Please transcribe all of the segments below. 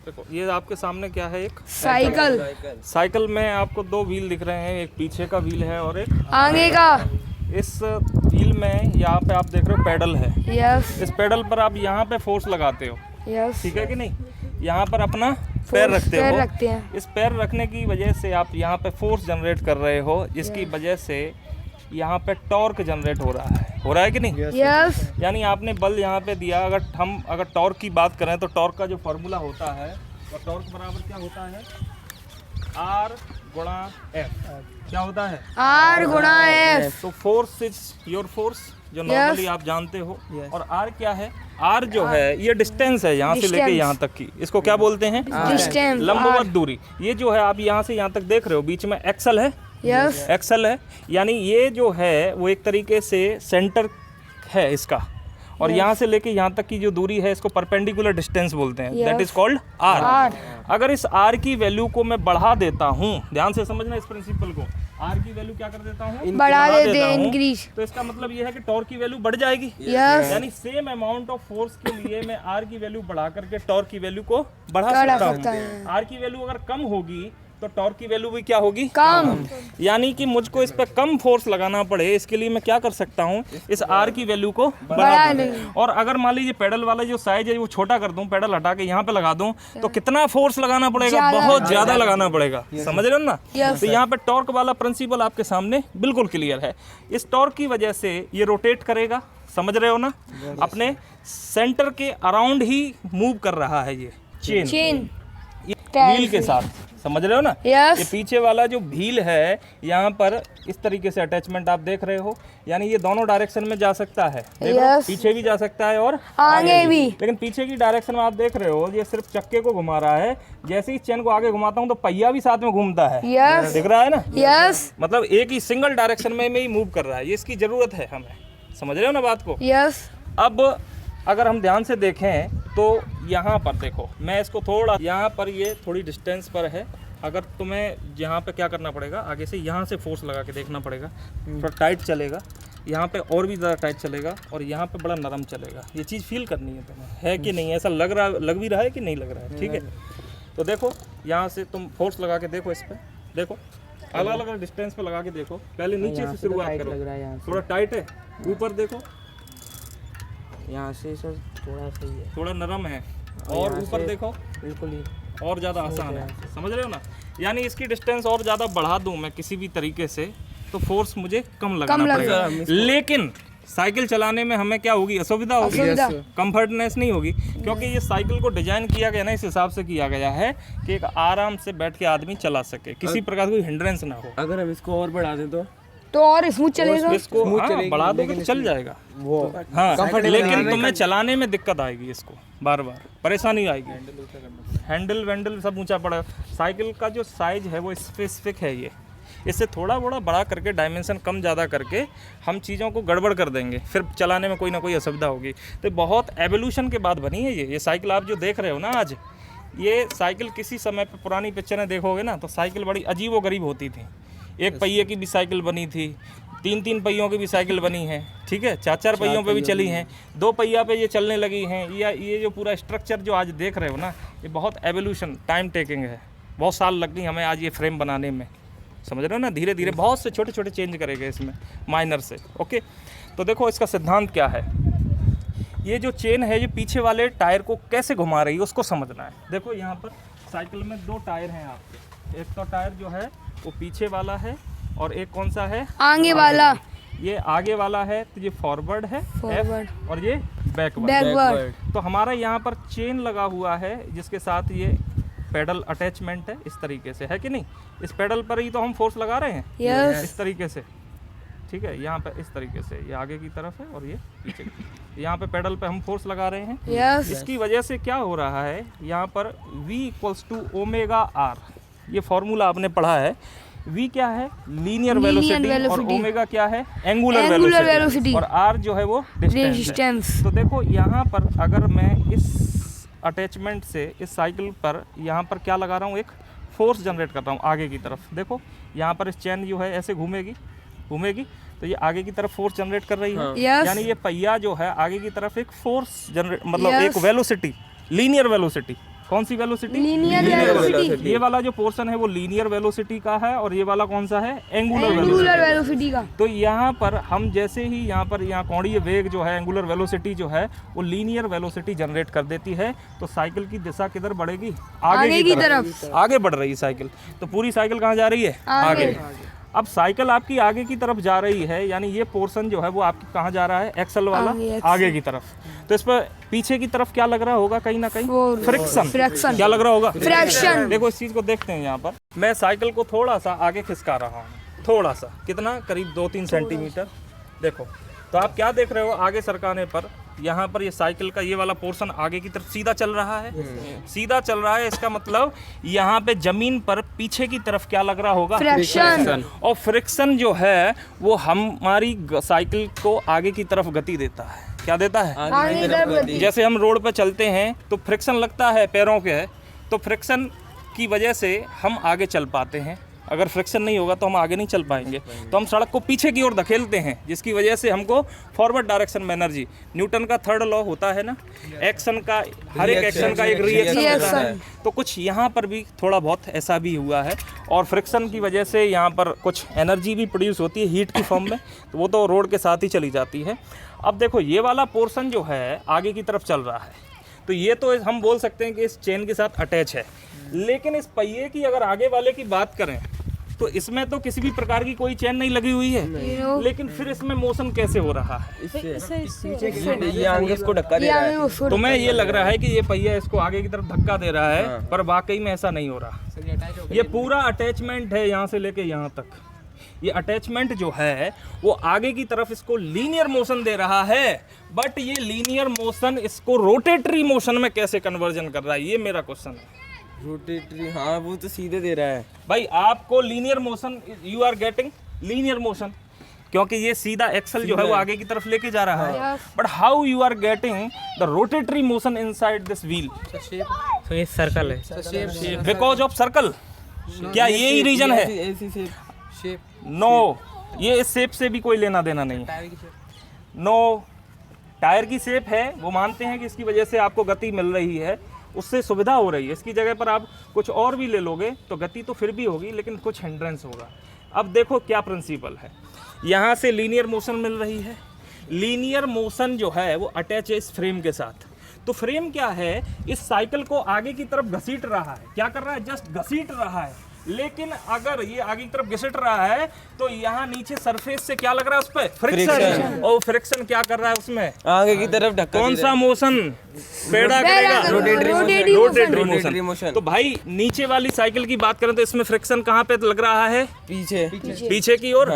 देखो ये आपके सामने क्या है, एक साइकिल में आपको दो व्हील दिख रहे हैं, एक पीछे का व्हील है और एक आगे का। इस व्हील में यहाँ पे आप देख रहे हो पेडल है। यस इस पेडल पर आप यहाँ पे फोर्स लगाते हो, यस। ठीक है कि नहीं। यहाँ पर अपना पैर रखते हो। हैं। इस पैर रखने की वजह से आप यहाँ पे फोर्स जनरेट कर रहे हो, जिसकी वजह से यहाँ पे टॉर्क जनरेट हो रहा है कि नहीं। यस। यानी आपने बल यहाँ पे दिया। अगर टॉर्क की बात करें तो टॉर्क का जो फॉर्मूला होता है, और टॉर्क बराबर क्या होता है, R गुणा F। क्या होता है, R गुणा F। तो फोर्स इज योर फोर्स, जो नॉर्मली आप जानते हो। और R क्या है, R जो है ये डिस्टेंस है यहाँ से लेके यहाँ तक की, इसको क्या बोलते हैं, डिस्टेंस, लंबवत दूरी। ये जो है आप यहाँ से यहाँ तक देख रहे हो, बीच में एक्सल है। यस एक्सल है, यानी ये जो है वो एक तरीके से सेंटर है इसका, और यहाँ से लेके यहाँ तक की जो दूरी है इसको परपेंडिकुलर डिस्टेंस बोलते हैं। That is called R। अगर इस R की वैल्यू को मैं बढ़ा देता हूँ, ध्यान से समझना इस प्रिंसिपल को, R की वैल्यू क्या कर देता हूँ, बढ़ा देते हैं, इंक्रीज। तो इसका मतलब ये है कि टॉर्क की वैल्यू बढ़ जाएगी। यस। यानी सेम अमाउंट ऑफ फोर्स के लिए मैं R की वैल्यू बढ़ा करके टॉर्क की वैल्यू को बढ़ा सकता हूँ। R की वैल्यू अगर कम होगी तो टॉर्क की वैल्यू भी क्या होगी, कम। यानी कि मुझको इस पे कम फोर्स लगाना पड़े, इसके लिए मैं क्या कर सकता हूँ, इस R की वैल्यू को बढ़ा दूं। और अगर मान लीजिए पेडल वाला जो साइज है वो छोटा कर दूं, पेडल हटा के यहाँ पे लगा दूं, तो कितना फोर्स लगाना पड़ेगा, बहुत ज्यादा लगाना पड़ेगा। समझ रहे हो ना। तो यहाँ पे टॉर्क वाला प्रिंसिपल आपके सामने बिल्कुल क्लियर है। इस टॉर्क की वजह से ये रोटेट करेगा, समझ रहे हो ना, अपने सेंटर के अराउंड ही मूव कर रहा है ये चेन व्हील के साथ, समझ रहे हो ना। yes. ये पीछे वाला जो व्हील है यहाँ पर इस तरीके से अटैचमेंट आप देख रहे हो, यानी ये दोनों डायरेक्शन में जा सकता है। yes. पीछे भी जा सकता है और आगे भी। लेकिन पीछे की डायरेक्शन में आप देख रहे हो ये सिर्फ चक्के को घुमा रहा है। जैसे ही चेन को आगे घुमाता हूँ तो पहिया भी साथ में घूमता है। yes. दिख रहा है ना। yes. मतलब एक ही सिंगल डायरेक्शन में ही मूव कर रहा है। ये इसकी जरूरत है हमें, समझ रहे हो ना बात को। yes. अब अगर हम ध्यान से देखें तो यहाँ पर देखो, मैं इसको थोड़ा यहाँ पर, ये थोड़ी डिस्टेंस पर है। अगर तुम्हें यहाँ पे क्या करना पड़ेगा, आगे से यहाँ से फोर्स लगा के देखना पड़ेगा। थोड़ा टाइट चलेगा, यहाँ पे और भी ज़्यादा टाइट चलेगा, और यहाँ पे बड़ा नरम चलेगा। ये चीज़ फील करनी है तुम्हें, है कि नहीं, ऐसा लग भी रहा है कि नहीं लग रहा है। ठीक है, तो देखो यहाँ से तुम फोर्स लगा के देखो, इस पर देखो, अलग अलग डिस्टेंस पे लगा के देखो। पहले नीचे से शुरुआत करो, थोड़ा टाइट है। ऊपर देखो, यहाँ से सर थोड़ा सही है, थोड़ा नरम है। और ऊपर देखो, बिल्कुल ही और ज़्यादा आसान है। समझ रहे हो ना। यानी इसकी डिस्टेंस और ज़्यादा बढ़ा दूं मैं किसी भी तरीके से, तो फोर्स मुझे कम लगाना पड़ेगा। लेकिन साइकिल चलाने में हमें क्या होगी, असुविधा होगी, कंफर्टनेस नहीं होगी। क्योंकि ये साइकिल को डिजाइन किया गया ना, इस हिसाब से किया गया है कि एक आराम से बैठ के आदमी चला सके, किसी प्रकार की हिंड्रेंस ना हो। अगर हम इसको और बढ़ा दें तो और स्मूथ चलेगा। इसको बढ़ा दो तो चल जाएगा वो, हाँ, लेकिन तुम्हें चलाने में दिक्कत आएगी, इसको बार बार परेशानी आएगी। हैंडल वैंडल सब ऊंचा पड़ा। साइकिल का जो साइज है वो स्पेसिफिक है, ये इससे थोड़ा बड़ा बड़ा करके, डायमेंशन कम ज़्यादा करके हम चीज़ों को गड़बड़ कर देंगे, फिर चलाने में कोई ना कोई असुविधा होगी। तो बहुत एवोल्यूशन के बाद बनी है ये साइकिल। आप जो देख रहे हो ना आज, ये साइकिल किसी समय पे पुरानी पिक्चरें देखोगे ना, तो साइकिल बड़ी अजीब व गरीब होती थी। एक पहिए की भी साइकिल बनी थी, तीन पहियों की भी साइकिल बनी है, ठीक है, चार पहियों पे भी चली हैं, 2 पहिया पे ये चलने लगी हैं। ये जो पूरा स्ट्रक्चर जो आज देख रहे हो ना, ये बहुत एवोल्यूशन, टाइम टेकिंग है। बहुत साल लग गई हमें आज ये फ्रेम बनाने में, समझ रहे हो ना। धीरे धीरे बहुत से छोटे छोटे चेंज करेंगे इसमें, माइनर से। ओके, तो देखो इसका सिद्धांत क्या है। ये जो चेन है ये पीछे वाले टायर को कैसे घुमा रही है उसको समझना है। देखो यहाँ पर साइकिल में 2 टायर हैं आपके, एक तो टायर जो है वो पीछे वाला है, और एक कौन सा है, आगे वाला। ये आगे वाला है, तो ये फॉरवर्ड है F, और ये बैकवर्ड। तो हमारा यहाँ पर चेन लगा हुआ है, जिसके साथ ये पेडल अटैचमेंट है, इस तरीके से, है कि नहीं। इस पेडल पर ही तो हम फोर्स लगा रहे हैं, yes. इस तरीके से, ठीक है। यहाँ पे इस तरीके से ये आगे की तरफ है और ये पीछे की। यहाँ पे पेडल पे हम फोर्स लगा रहे हैं, yes. इसकी वजह से क्या हो रहा है, यहाँ पर V = ω/r, ये फॉर्मूला आपने पढ़ा है। V क्या है, लीनियर वेलोसिटी, और ओमेगा क्या है, एंगुलर वेलोसिटी, और R जो है वो डिस्टेंस। तो देखो यहाँ पर अगर मैं इस अटैचमेंट से इस साइकिल पर यहाँ पर क्या लगा रहा हूँ, एक फोर्स जनरेट कर रहा हूँ आगे की तरफ। देखो यहाँ पर इस चेन जो है ऐसे घूमेगी, तो ये आगे की तरफ फोर्स जनरेट कर रही है। yes. यानी ये पहिया जो है आगे की तरफ एक फोर्स जनरेट, मतलब एक वेलोसिटी, लीनियर वेलोसिटी कौन सी वेलोसिटी? लीनियर वेलोसिटी, ये वाला जो पोर्शन है वो लीनियर वेलोसिटी का है और ये वाला कौन सा है? Angular velocity. एंगुलर वेलोसिटी का। तो यहाँ पर हम जैसे ही यहाँ कोणीय वेग जो है, एंगुलर वेलोसिटी जो है वो लीनियर वेलोसिटी जनरेट कर देती है। तो साइकिल की दिशा किधर बढ़ेगी? आगे की तरफ। आगे बढ़ रही है साइकिल। तो पूरी साइकिल कहाँ जा रही है? आगे। अब साइकिल आपकी आगे की तरफ जा रही है, यानी ये पोर्शन जो है वो आपकी कहाँ जा रहा है? एक्सल वाला आगे की तरफ। तो इस पर पीछे की तरफ क्या लग रहा होगा? कहीं ना कहीं फ्रिक्शन। क्या लग रहा होगा? फ्रिक्शन। देखो इस चीज को देखते हैं। यहाँ पर मैं साइकिल को थोड़ा सा आगे खिसका रहा हूँ, थोड़ा सा, कितना? करीब 2-3 सेंटीमीटर। देखो तो आप क्या देख रहे हो? आगे सरकाने पर यहाँ पर ये साइकिल का ये वाला पोर्शन आगे की तरफ सीधा चल रहा है, सीधा चल रहा है। इसका मतलब यहाँ पे जमीन पर पीछे की तरफ क्या लग रहा होगा? फ्रिक्शन। और फ्रिक्शन जो है वो हमारी साइकिल को आगे की तरफ गति देता है। क्या देता है? आगे की तरफ गति। जैसे हम रोड पे चलते हैं तो फ्रिक्शन लगता है पैरों के, तो फ्रिक्शन की वजह से हम आगे चल पाते हैं। अगर फ्रिक्शन नहीं होगा तो हम आगे नहीं चल पाएंगे। तो हम सड़क को पीछे की ओर धकेलते हैं, जिसकी वजह से हमको फॉरवर्ड डायरेक्शन में एनर्जी, न्यूटन का थर्ड लॉ होता है ना, एक्शन का, हर एक एक्शन का एक रिएक्शन होता है। तो कुछ यहाँ पर भी थोड़ा बहुत ऐसा भी हुआ है और फ्रिक्शन की वजह से यहाँ पर कुछ एनर्जी भी प्रोड्यूस होती है हीट की फॉर्म में, तो वो तो रोड के साथ ही चली जाती है। अब देखो ये वाला पोर्शन जो है आगे की तरफ चल रहा है, तो ये तो हम बोल सकते हैं कि इस चेन के साथ अटैच है। लेकिन इस पहिए की अगर आगे वाले की बात करें तो इसमें तो किसी भी प्रकार की कोई चेन नहीं लगी हुई है, लेकिन फिर इसमें मोशन कैसे हो रहा है? ये आगे इसको धक्का दे रहा है। तो मैं ये लग रहा है कि ये पहिया इसको आगे की तरफ धक्का दे रहा है, पर वाकई में ऐसा नहीं हो रहा। ये पूरा अटैचमेंट है यहाँ से लेके यहाँ तक। ये अटैचमेंट जो है वो आगे की तरफ इसको लीनियर मोशन दे रहा है, बट ये लीनियर मोशन इसको रोटेटरी मोशन में कैसे कन्वर्जन कर रहा है, ये मेरा क्वेश्चन है। रोटेटरी, हाँ वो तो सीधे दे रहा है भाई आपको linear motion, you are getting linear motion, क्योंकि ये सीधा एक्सल जो है वो आगे की तरफ लेके जा रहा है। But how you are getting the rotatory motion inside this wheel? तो ये सर्कल है, बिकॉज ऑफ सर्कल। क्या यही रीजन है? ऐसी शेप। नो, ये इस शेप से भी कोई लेना देना नहीं है। नो, टायर की शेप है, वो मानते हैं कि इसकी वजह से आपको गति मिल रही है, उससे सुविधा हो रही है। इसकी जगह पर आप कुछ और भी ले लोगे तो गति तो फिर भी होगी, लेकिन कुछ हिंड्रेंस होगा। अब देखो क्या प्रिंसिपल है, यहाँ से लीनियर मोशन मिल रही है। लीनियर मोशन जो है वो अटैच है इस फ्रेम के साथ। तो फ्रेम क्या है? इस साइकिल को आगे की तरफ घसीट रहा है। क्या कर रहा है? जस्ट घसीट रहा है। लेकिन अगर ये आगे की तरफ घसीट रहा है तो यहाँ नीचे सरफेस से क्या लग रहा है? उस पर फ्रिक्शन। और फ्रिक्शन क्या कर रहा है उसमें? आगे की तरफ धक्का। कौन सा मोशन पैदा करेगा? Rotatory motion. तो भाई नीचे वाली साइकिल की बात करें तो इसमें फ्रिक्शन कहाँ पे लग रहा है? पीछे की ओर।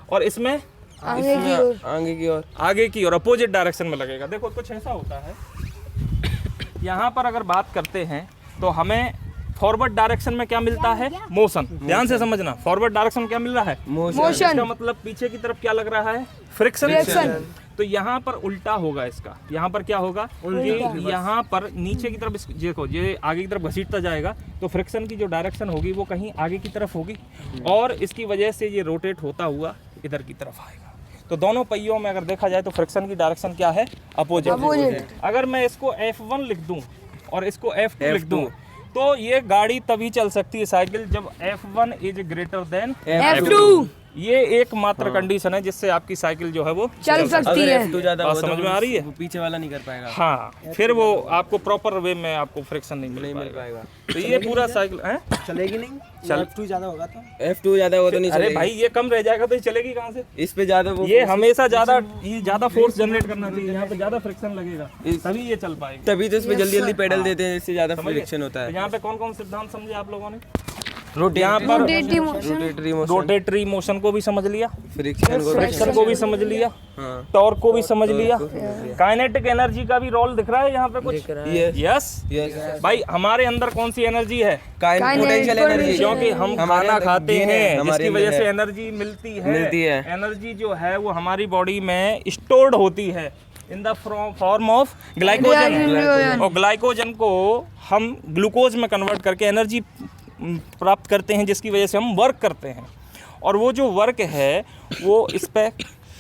और इसमें आगे की ओर अपोजिट डायरेक्शन में लगेगा। देखो कुछ ऐसा होता है, यहाँ पर अगर बात करते हैं तो हमें फॉरवर्ड डायरेक्शन में क्या मिलता है? मोशन। ध्यान से समझना, फॉरवर्ड डायरेक्शन क्या मिल रहा है? मोशन। इसका मतलब पीछे की तरफ क्या लग रहा है? फ्रिक्शन। तो यहाँ पर उल्टा होगा इसका। यहाँ पर क्या होगा? यहाँ पर नीचे की तरफ देखो, ये आगे की तरफ घसीटता जाएगा तो फ्रिक्शन की जो डायरेक्शन होगी वो कहीं आगे की तरफ होगी, और इसकी वजह से ये रोटेट होता हुआ इधर की तरफ आएगा। तो दोनों पहियों में अगर देखा जाए तो फ्रिक्शन की डायरेक्शन क्या है? अपोजिट। अगर मैं इसको F1 लिख दूं और इसको F2 लिख दूं तो ये गाड़ी तभी चल सकती है साइकिल जब F1 is greater than F2। ये एकमात्र कंडीशन है जिससे आपकी साइकिल जो है वो चल सकती है। F2 ज्यादा बात समझ में आ रही है? वो पीछे वाला नहीं कर पाएगा। हाँ, फिर वो आपको प्रॉपर वे में आपको फ्रिक्शन नहीं मिल पाएगा। तो ये पूरा साइकिल है चलेगी नहीं। F2 ज्यादा होगा तो F2 ज्यादा होगा तो नहीं अरे चलेगी। भाई ये कम रह जाएगा तो ये चलेगी कहाँ से? इस पे ज्यादा वो ये हमेशा ज्यादा फोर्स जनरेट करना चाहिए, यहाँ पे ज्यादा फ्रिक्शन लगेगा तभी ये चल पाएगा। तभी तो इस पे जल्दी जल्दी पेडल देते हैं, इससे ज्यादा फ्रिक्शन होता है। यहाँ पे कौन कौन सिद्धांत समझे आप लोगों ने? यहाँ पर रोटेटरी मोशन को भी समझ लिया, फ्रिक्शन को भी समझ लिया, टॉर्क को भी समझ लिया, काइनेटिक एनर्जी का भी रोल दिख रहा है यहाँ पे कुछ। यस भाई, हमारे अंदर कौन सी एनर्जी है? Potential energy. क्योंकि हम खाना खाते हैं जिसकी वजह से एनर्जी मिलती है। एनर्जी जो है वो हमारी बॉडी में स्टोर्ड होती है in the form of glycogen, और ग्लाइकोजन को हम ग्लूकोज में कन्वर्ट करके एनर्जी प्राप्त करते हैं, जिसकी वजह से हम वर्क करते हैं। और वो जो वर्क है वो इस पे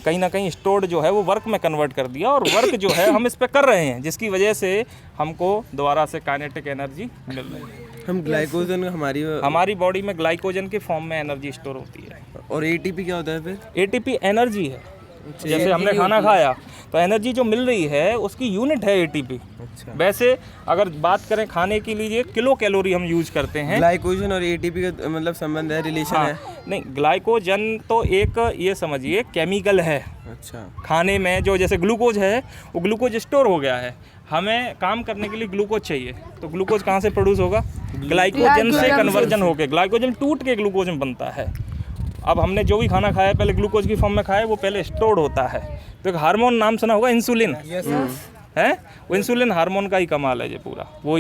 कहीं ना कहीं स्टोर्ड जो है वो वर्क में कन्वर्ट कर दिया, और वर्क जो है हम इस पे कर रहे हैं, जिसकी वजह से हमको दोबारा से काइनेटिक एनर्जी मिल रही है। हम ग्लाइकोजन हमारी बॉडी में ग्लाइकोजन के फॉर्म में एनर्जी स्टोर होती है। और एटीपी क्या होता है फिर? एटीपी एनर्जी है। जैसे हमने खाना खाया तो एनर्जी जो मिल रही है उसकी यूनिट है एटीपी। अच्छा। वैसे अगर बात करें खाने के लिए किलो कैलोरी हम यूज करते हैं। ग्लाइकोजन और एटीपी का मतलब संबंध है, रिलेशन है? नहीं, ग्लाइकोजन तो एक ये समझिए केमिकल है। अच्छा। खाने में जो जैसे ग्लूकोज है वो ग्लूकोज स्टोर हो गया है, हमें काम करने के लिए ग्लूकोज चाहिए, तो ग्लूकोज कहाँ से प्रोड्यूस होगा? ग्लाइकोजन से कन्वर्जन होकर ग्लाइकोजन टूट के ग्लूकोज में बनता है। अब हमने जो भी खाना खाया पहले ग्लूकोज की फॉर्म में खाया, वो पहले स्टोर्ड होता है। तो एक हार्मोन नाम सुना होगा इंसुलिन, है वो इंसुलिन हार्मोन का ही कमाल है ये पूरा, वो